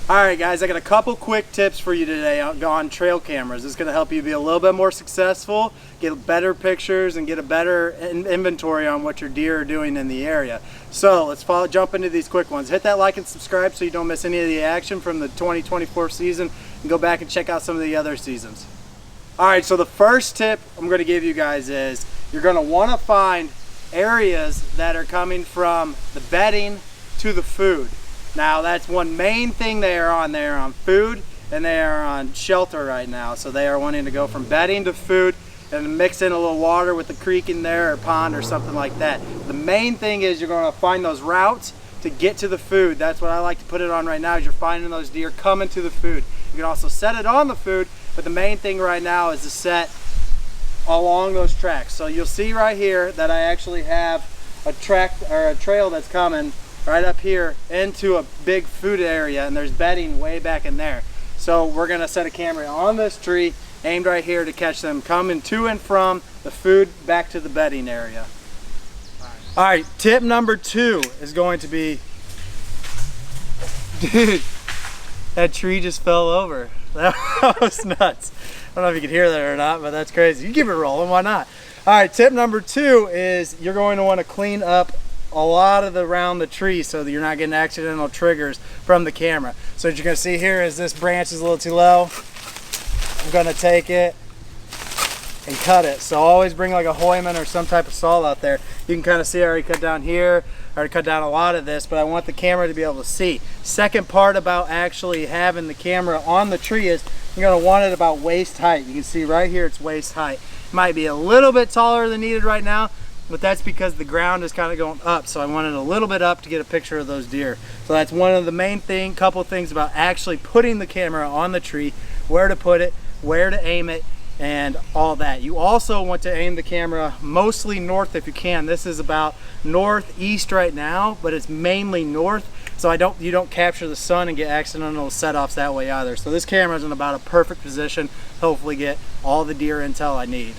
Alright guys, I got a couple quick tips for you today on trail cameras. It's going to help you be a little bit more successful, get better pictures, and get a better inventory on what your deer are doing in the area. So let's jump into these quick ones. Hit that like and subscribe so you don't miss any of the action from the 2024 season, and go back and check out some of the other seasons. Alright, so the first tip I'm going to give you guys is you're going to want to find areas that are coming from the bedding to the food. Now that's one main thing they are on. They are on food and they are on shelter right now. So they are wanting to go from bedding to food and mix in a little water with the creek in there or pond or something like that. The main thing is you're going to find those routes to get to the food. That's what I like to put it on right now, is you're finding those deer coming to the food. You can also set it on the food, but the main thing right now is to set along those tracks. So you'll see right here that I actually have a track or a trail that's coming right up here into a big food area, and there's bedding way back in there. So we're gonna set a camera on this tree aimed right here to catch them coming to and from the food back to the bedding area. All right, tip number 2 is going to be, dude, that tree just fell over. That was nuts. I don't know if you can hear that or not, but that's crazy. You keep it rolling, why not? All right, tip number 2 is you're going to want to clean up a lot of around the tree so that you're not getting accidental triggers from the camera. So what you're going to see here is this branch is a little too low. I'm going to take it and cut it. So always bring like a Hoyman or some type of saw out there. You can kind of see I already cut down here. I already cut down a lot of this, but I want the camera to be able to see. Second part about actually having the camera on the tree is you're going to want it about waist height. You can see right here it's waist height. It might be a little bit taller than needed right now, but that's because the ground is kind of going up, so I wanted a little bit up to get a picture of those deer. So that's one of the main couple things about actually putting the camera on the tree, where to put it, where to aim it, and all that. You also want to aim the camera mostly north if you can. This is about northeast right now, but it's mainly north, so you don't capture the sun and get accidental set-offs that way either. So this camera is in about a perfect position, hopefully get all the deer intel I need.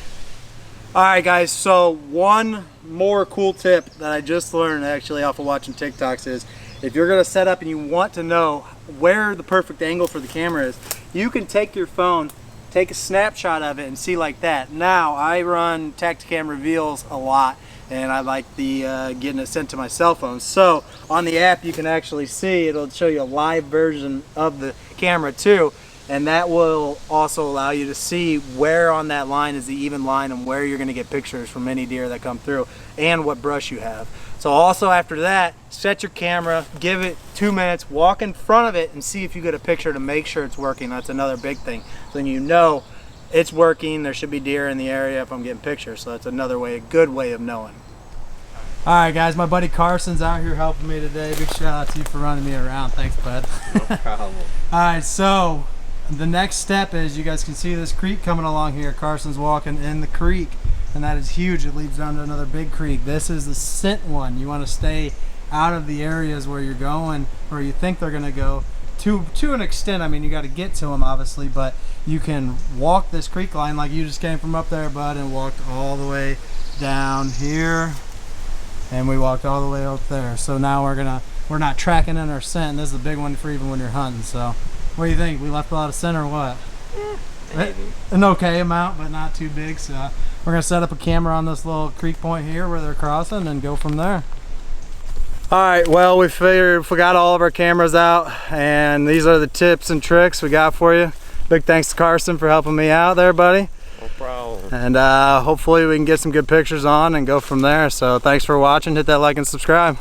Alright guys, so one more cool tip that I just learned actually off of watching TikToks is if you're going to set up and you want to know where the perfect angle for the camera is, you can take your phone, take a snapshot of it and see like that. Now I run Tacticam reveals a lot and I like the getting it sent to my cell phone. So on the app you can actually see, it'll show you a live version of the camera too. And that will also allow you to see where on that line is the even line and where you're going to get pictures from any deer that come through and what brush you have. So also after that, set your camera, give it 2 minutes, walk in front of it and see if you get a picture to make sure it's working. That's another big thing. So then you know it's working, there should be deer in the area if I'm getting pictures. So that's another way, a good way of knowing. All right guys, my buddy Carson's out here helping me today. Big shout out to you for running me around. Thanks, bud. No problem. All right, so the next step is you guys can see this creek coming along here. Carson's walking in the creek and that is huge. It leads down to another big creek. This is the scent one. You want to stay out of the areas where you're going or you think they're going to go to an extent. I mean, you got to get to them obviously, but you can walk this creek line like you just came from up there, bud, and walked all the way down here and we walked all the way up there. So now we're not tracking in our scent. This is a big one for even when you're hunting. So what do you think? We left a lot of scent or what? Maybe. An okay amount, but not too big. So we're going to set up a camera on this little creek point here where they're crossing and go from there. Alright, well, we got all of our cameras out and these are the tips and tricks we got for you. Big thanks to Carson for helping me out there, buddy. No problem. And hopefully we can get some good pictures on and go from there. So thanks for watching. Hit that like and subscribe.